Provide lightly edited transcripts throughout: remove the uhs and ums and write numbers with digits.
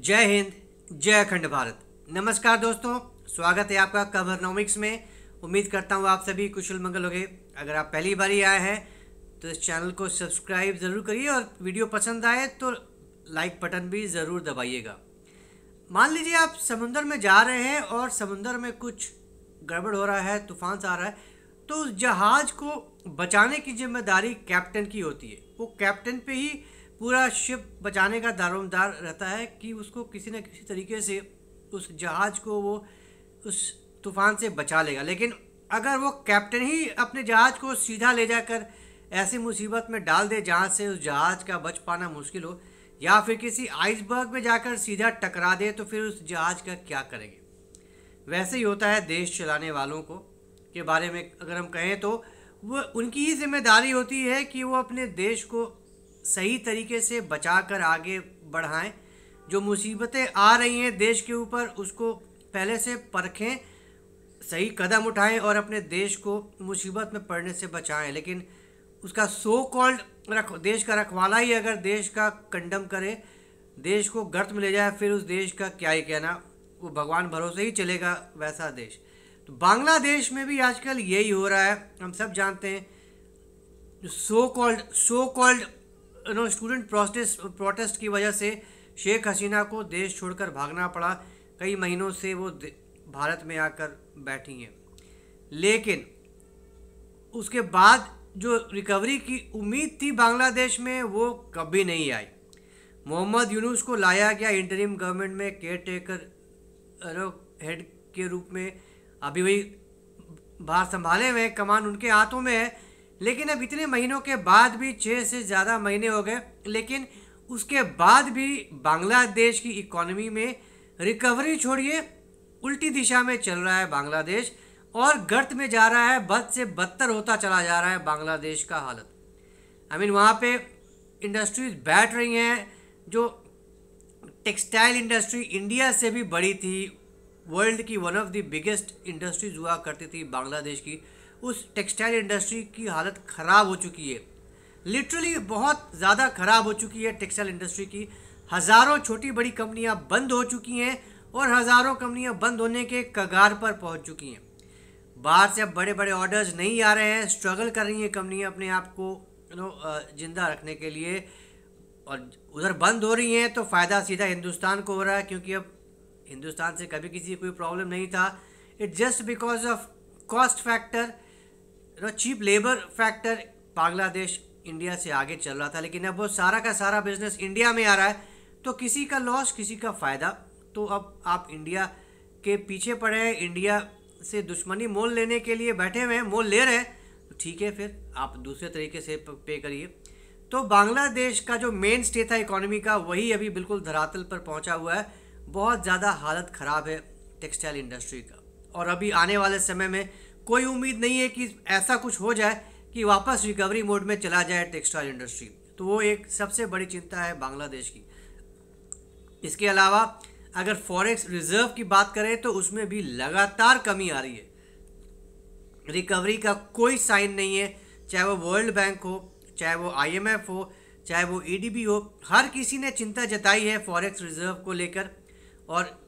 जय हिंद, जय अखंड भारत। नमस्कार दोस्तों, स्वागत है आपका कवरनॉमिक्स में। उम्मीद करता हूँ आप सभी कुशल मंगल होंगे। अगर आप पहली बार ही आए हैं तो इस चैनल को सब्सक्राइब ज़रूर करिए और वीडियो पसंद आए तो लाइक बटन भी ज़रूर दबाइएगा। मान लीजिए आप समुंदर में जा रहे हैं और समुंदर में कुछ गड़बड़ हो रहा है, तूफान सा आ रहा है, तो उस जहाज़ को बचाने की जिम्मेदारी कैप्टन की होती है। वो कैप्टन पे ही पूरा शिप बचाने का दारोमदार रहता है कि उसको किसी न किसी तरीके से उस जहाज़ को वो उस तूफान से बचा लेगा। लेकिन अगर वो कैप्टन ही अपने जहाज़ को सीधा ले जाकर ऐसी मुसीबत में डाल दे जहाँ से उस जहाज़ का बच पाना मुश्किल हो, या फिर किसी आइसबर्ग में जाकर सीधा टकरा दे, तो फिर उस जहाज़ का क्या करेंगे। वैसे ही होता है देश चलाने वालों को के बारे में अगर हम कहें तो वो उनकी ही जिम्मेदारी होती है कि वो अपने देश को सही तरीके से बचाकर आगे बढ़ाएं। जो मुसीबतें आ रही हैं देश के ऊपर, उसको पहले से परखें, सही कदम उठाएं और अपने देश को मुसीबत में पड़ने से बचाएं। लेकिन उसका सो कॉल्ड देश का रखवाला ही अगर देश का कंडम करे, देश को गर्त में ले जाए, फिर उस देश का क्या ही कहना। वो भगवान भरोसे ही चलेगा वैसा देश। तो बांग्लादेश में भी आजकल यही हो रहा है। हम सब जानते हैं सो कॉल्ड स्टूडेंट प्रोटेस्ट की वजह से शेख हसीना को देश छोड़कर भागना पड़ा। कई महीनों से वो भारत में आकर बैठी हैं, लेकिन उसके बाद जो रिकवरी की उम्मीद थी बांग्लादेश में वो कभी नहीं आई। मोहम्मद यूनुस को लाया गया इंटरिम गवर्नमेंट में केयर टेकर हेड के रूप में। अभी वही बाहर संभाले हुए, कमान उनके हाथों में है। लेकिन अब इतने महीनों के बाद भी 6 से ज़्यादा महीने हो गए, लेकिन उसके बाद भी बांग्लादेश की इकोनॉमी में रिकवरी छोड़िए, उल्टी दिशा में चल रहा है बांग्लादेश और गर्त में जा रहा है। बद से बदतर होता चला जा रहा है बांग्लादेश का हालत। वहाँ पे इंडस्ट्रीज बैठ रही हैं। जो टेक्सटाइल इंडस्ट्री इंडिया से भी बड़ी थी, वर्ल्ड की one of the biggest industries हुआ करती थी बांग्लादेश की, उस टेक्सटाइल इंडस्ट्री की हालत ख़राब हो चुकी है। लिटरली बहुत ज़्यादा ख़राब हो चुकी है टेक्सटाइल इंडस्ट्री की। हज़ारों छोटी बड़ी कंपनियां बंद हो चुकी हैं और हज़ारों कंपनियां बंद होने के कगार पर पहुंच चुकी हैं। बाहर से अब बड़े बड़े ऑर्डर्स नहीं आ रहे हैं। स्ट्रगल कर रही हैं कंपनियां अपने आप को जिंदा रखने के लिए, और उधर बंद हो रही हैं तो फ़ायदा सीधा हिंदुस्तान को हो रहा है, क्योंकि अब हिंदुस्तान से कभी किसी कोई प्रॉब्लम नहीं था। It just because of cost factor, cheap labour factor, Bangladesh India से आगे चल रहा था। लेकिन अब वो सारा का सारा बिजनेस इंडिया में आ रहा है, तो किसी का लॉस किसी का फ़ायदा। तो अब आप इंडिया के पीछे पड़े हैं, इंडिया से दुश्मनी मोल लेने के लिए बैठे हुए हैं, मोल ले रहे हैं, तो ठीक है, फिर आप दूसरे तरीके से पे करिए। तो बांग्लादेश का जो मेन स्टे था इकोनॉमी का, वही अभी बिल्कुल धरातल पर पहुंचा हुआ है। बहुत ज़्यादा हालत ख़राब है टेक्सटाइल इंडस्ट्री का, और अभी आने वाले समय में कोई उम्मीद नहीं है कि ऐसा कुछ हो जाए कि वापस रिकवरी मोड में चला जाए टेक्सटाइल इंडस्ट्री। तो वो एक सबसे बड़ी चिंता है बांग्लादेश की। इसके अलावा अगर फॉरेक्स रिजर्व की बात करें तो उसमें भी लगातार कमी आ रही है। रिकवरी का कोई साइन नहीं है, चाहे वो वर्ल्ड बैंक हो, चाहे वो IMF हो, चाहे वो EDB हो। हर किसी ने चिंता जताई है फॉरेक्स रिजर्व को लेकर, और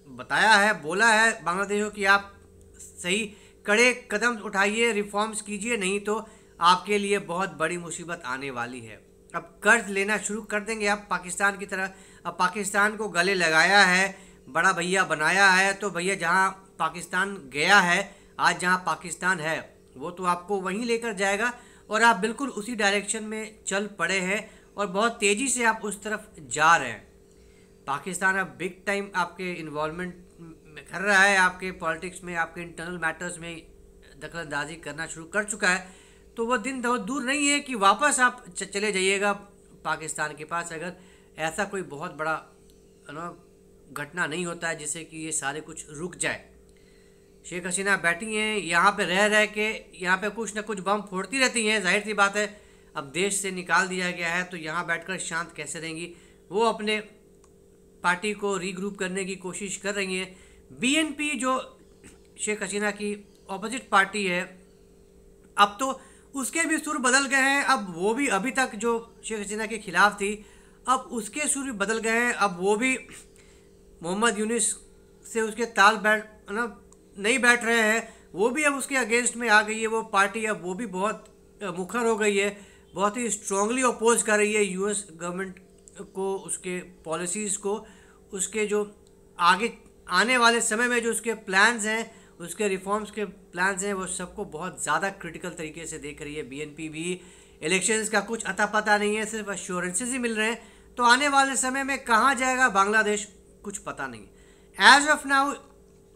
बताया है, बोला है बांग्लादेश को कि आप सही कड़े कदम उठाइए, रिफॉर्म्स कीजिए, नहीं तो आपके लिए बहुत बड़ी मुसीबत आने वाली है। अब कर्ज लेना शुरू कर देंगे आप पाकिस्तान की तरह। अब पाकिस्तान को गले लगाया है, बड़ा भैया बनाया है, तो भैया जहां पाकिस्तान गया है, आज जहां पाकिस्तान है, वो तो आपको वहीं लेकर जाएगा, और आप बिल्कुल उसी डायरेक्शन में चल पड़े हैं और बहुत तेज़ी से आप उस तरफ जा रहे हैं। पाकिस्तान अब बिग टाइम आपके इन्वॉल्वमेंट कर रहा है, आपके पॉलिटिक्स में, आपके इंटरनल मैटर्स में दखलंदाजी करना शुरू कर चुका है। तो वो दिन बहुत दूर नहीं है कि वापस आप चले जाइएगा पाकिस्तान के पास, अगर ऐसा कोई बहुत बड़ा घटना नहीं होता है जिससे कि ये सारे कुछ रुक जाए। शेख हसीना बैठी हैं यहाँ पे रह के, यहाँ पे कुछ ना कुछ बम फोड़ती रहती हैं। जाहिर सी बात है, अब देश से निकाल दिया गया है तो यहाँ बैठकर शांत कैसे रहेंगी। वो अपने पार्टी को रीग्रुप करने की कोशिश कर रही हैं। BNP जो शेख हसीना की ऑपोजिट पार्टी है, अब तो उसके भी सुर बदल गए हैं। अब वो भी अभी तक जो शेख हसीना के खिलाफ थी, अब उसके सुर भी बदल गए हैं। अब वो भी मोहम्मद यूनुस से उसके ताल नहीं बैठ रहे हैं। वो भी अब उसके अगेंस्ट में आ गई है वो पार्टी। अब वो भी बहुत मुखर हो गई है, बहुत ही स्ट्रांगली अपोज कर रही है यूएस गवर्नमेंट को, उसके पॉलिसीज़ को, उसके जो आगे आने वाले समय में जो उसके प्लान्स हैं, उसके रिफॉर्म्स के प्लान्स हैं, वो सबको बहुत ज़्यादा क्रिटिकल तरीके से देख रही है। बीएनपी भी इलेक्शंस का कुछ अता पता नहीं है, सिर्फ अश्योरेंसेस ही मिल रहे हैं। तो आने वाले समय में कहाँ जाएगा बांग्लादेश कुछ पता नहीं। एज ऑफ नाउ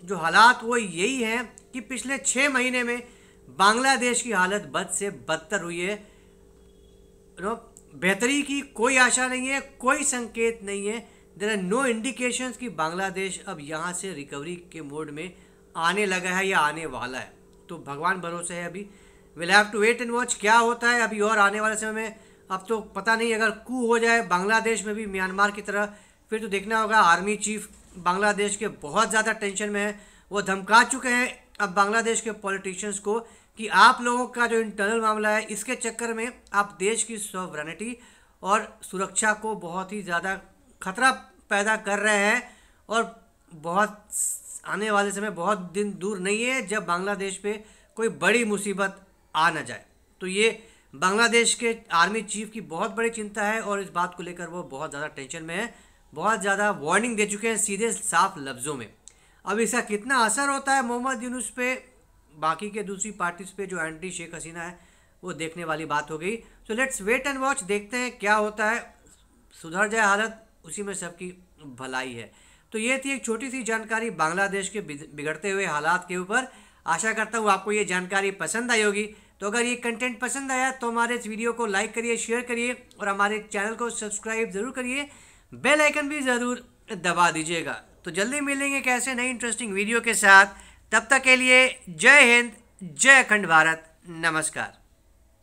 जो हालात वो यही हैं कि पिछले 6 महीने में बांग्लादेश की हालत बद से बदतर हुई है। बेहतरी की कोई आशा नहीं है, कोई संकेत नहीं है। देयर आर नो इंडिकेशंस कि बांग्लादेश अब यहाँ से रिकवरी के मोड में आने लगा है या आने वाला है। तो भगवान भरोसे है, अभी will have to wait and watch क्या होता है अभी और आने वाले समय में। अब तो पता नहीं, अगर कू हो जाए बांग्लादेश में भी म्यांमार की तरह, फिर तो देखना होगा। आर्मी चीफ बांग्लादेश के बहुत ज़्यादा टेंशन में है। वो धमका चुके हैं अब बांग्लादेश के पॉलिटिशियंस को कि आप लोगों का जो इंटरनल मामला है, इसके चक्कर में आप देश की सॉवरेनिटी और सुरक्षा को बहुत ही ज़्यादा खतरा पैदा कर रहे हैं। और बहुत आने वाले समय बहुत दिन दूर नहीं है जब बांग्लादेश पे कोई बड़ी मुसीबत आ न जाए। तो ये बांग्लादेश के आर्मी चीफ की बहुत बड़ी चिंता है और इस बात को लेकर वो बहुत ज़्यादा टेंशन में है, बहुत ज़्यादा वार्निंग दे चुके हैं सीधे साफ लफ्ज़ों में। अब इसका कितना असर होता है मोहम्मद यूनुस पे, बाकी के दूसरी पार्टीज पे जो एंटी शेख हसीना है, वो देखने वाली बात हो गई। So let's wait and watch, देखते हैं क्या होता है। सुधर जाए हालत, उसी में सबकी भलाई है। तो ये थी एक छोटी सी जानकारी बांग्लादेश के बिगड़ते हुए हालात के ऊपर। आशा करता हूँ आपको ये जानकारी पसंद आई होगी। तो अगर ये कंटेंट पसंद आया तो हमारे इस वीडियो को लाइक करिए, शेयर करिए और हमारे चैनल को सब्सक्राइब ज़रूर करिए। बेल आइकन भी ज़रूर दबा दीजिएगा। तो जल्दी मिलेंगे एक ऐसे नई इंटरेस्टिंग वीडियो के साथ। तब तक के लिए जय हिंद, जय अखंड भारत, नमस्कार।